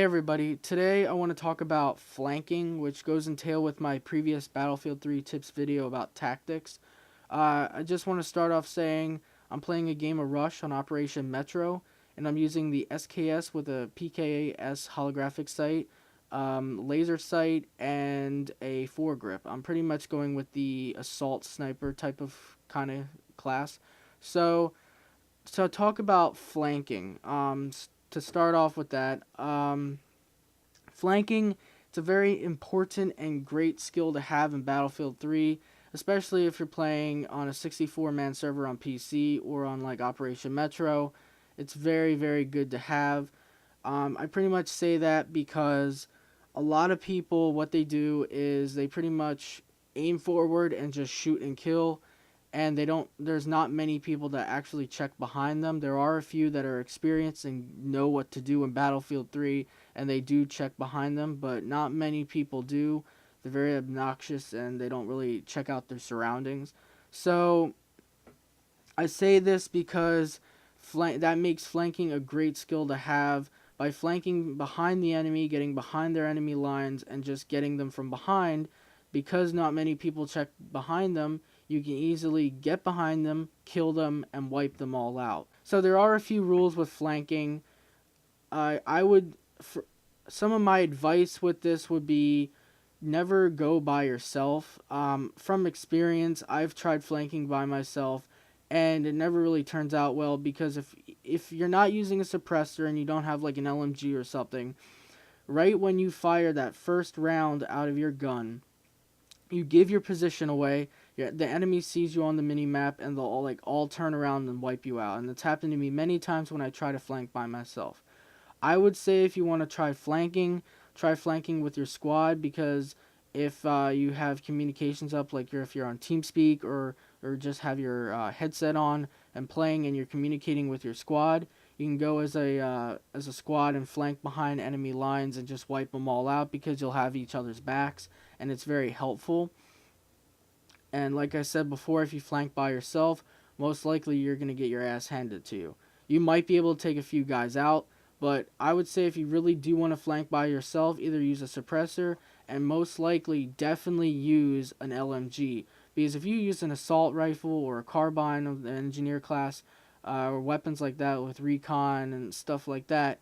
everybody, today I want to talk about flanking, which goes in tail with my previous Battlefield 3 tips video about tactics. I just want to start off saying I'm playing a game of Rush on Operation Metro, and I'm using the SKS with a PKS holographic sight, laser sight, and a foregrip. I'm pretty much going with the assault sniper type of kind of class. So, so talk about flanking. To start off with that, flanking, it's a very important and great skill to have in Battlefield 3, especially if you're playing on a 64-man server on PC or on like Operation Metro. It's very, very good to have. I pretty much say that because a lot of people, what they do is they pretty much aim forward and just shoot and kill, and there's not many people that actually check behind them. There are a few that are experienced and know what to do in Battlefield 3, and they do check behind them, but not many people do. They're very obnoxious and they don't really check out their surroundings. So I say this because that makes flanking a great skill to have. By flanking behind the enemy, getting behind their enemy lines, and just getting them from behind, because not many people check behind them, you can easily get behind them, kill them, and wipe them all out. So there are a few rules with flanking. I would, some of my advice with this would be never go by yourself. From experience, I've tried flanking by myself, and it never really turns out well because if you're not using a suppressor and you don't have like an LMG or something, right when you fire that first round out of your gun, you give your position away. The enemy sees you on the mini map, and they'll all turn around and wipe you out. And it's happened to me many times when I try to flank by myself. I would say if you want to try flanking with your squad, because if you have communications up, like if you're on TeamSpeak or just have your headset on and playing, and you're communicating with your squad, you can go as a squad and flank behind enemy lines and just wipe them all out because you'll have each other's backs, and it's very helpful. And like I said before, if you flank by yourself, most likely you're going to get your ass handed to you. You might be able to take a few guys out, but I would say if you really do want to flank by yourself, either use a suppressor and most likely definitely use an LMG. Because if you use an assault rifle or a carbine of the engineer class, or weapons like that with recon and stuff like that,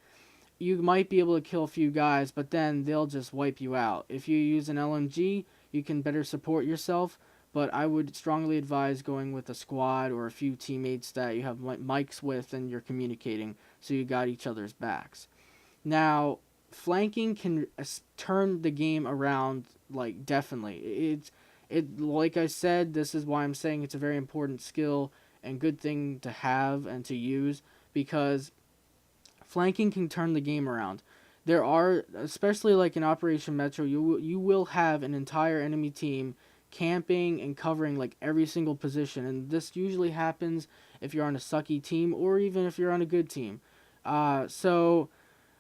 you might be able to kill a few guys, but then they'll just wipe you out. If you use an LMG, you can better support yourself, but I would strongly advise going with a squad or a few teammates that you have mics with and you're communicating, so you got each other's backs. Now, flanking can turn the game around, like, definitely. Like I said, this is why I'm saying it's a very important skill and good thing to have and to use, because flanking can turn the game around. There are, especially like in Operation Metro, you will have an entire enemy team camping and covering like every single position, and this usually happens if you're on a sucky team or even if you're on a good team. So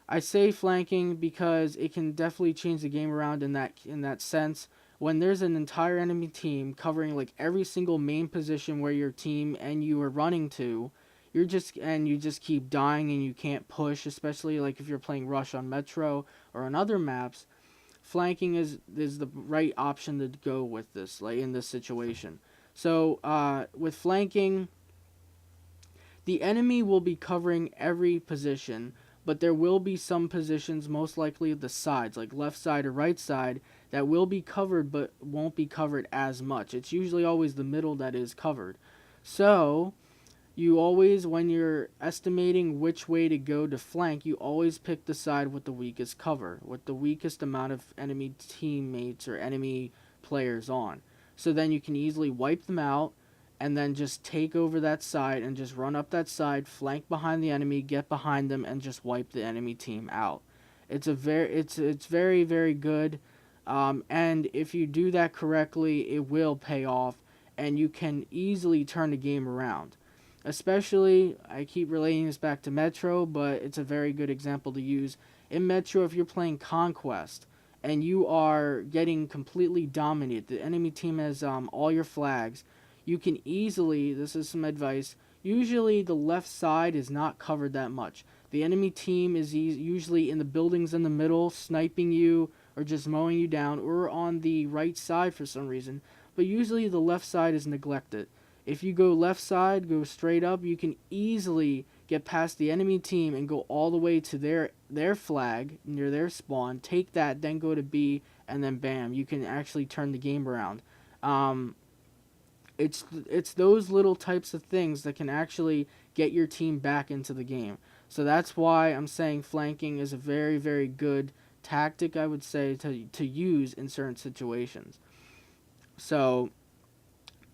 I say flanking because it can definitely change the game around in that sense. When there's an entire enemy team covering like every single main position where your team and you are running to, you just keep dying and you can't push, especially like if you're playing Rush on Metro or on other maps. Flanking is the right option to go with this, like in this situation. So with flanking, the enemy will be covering every position, but there will be some positions, most likely the sides, like left side or right side, that will be covered but won't be covered as much. It's usually always the middle that is covered. So you always, when you're estimating which way to go to flank, you always pick the side with the weakest cover, with the weakest amount of enemy teammates or enemy players on. So then you can easily wipe them out and then just take over that side and just run up that side, flank behind the enemy, get behind them, and just wipe the enemy team out. It's very, very good. And if you do that correctly, it will pay off, and you can easily turn the game around. Especially, I keep relating this back to Metro, but it's a very good example to use. In Metro, if you're playing Conquest and you are getting completely dominated, the enemy team has all your flags, you can easily, this is some advice, usually the left side is not covered that much. The enemy team is usually in the buildings in the middle, sniping you or just mowing you down, or on the right side for some reason. But usually the left side is neglected. If you go left side, go straight up, you can easily get past the enemy team and go all the way to their flag near their spawn, take that, then go to B, and then bam, you can actually turn the game around. It's those little types of things that can actually get your team back into the game. So that's why I'm saying flanking is a very, very good tactic, I would say, to use in certain situations. So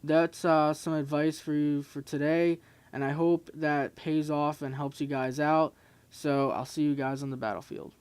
that's some advice for you for today, and I hope that pays off and helps you guys out. So I'll see you guys on the battlefield.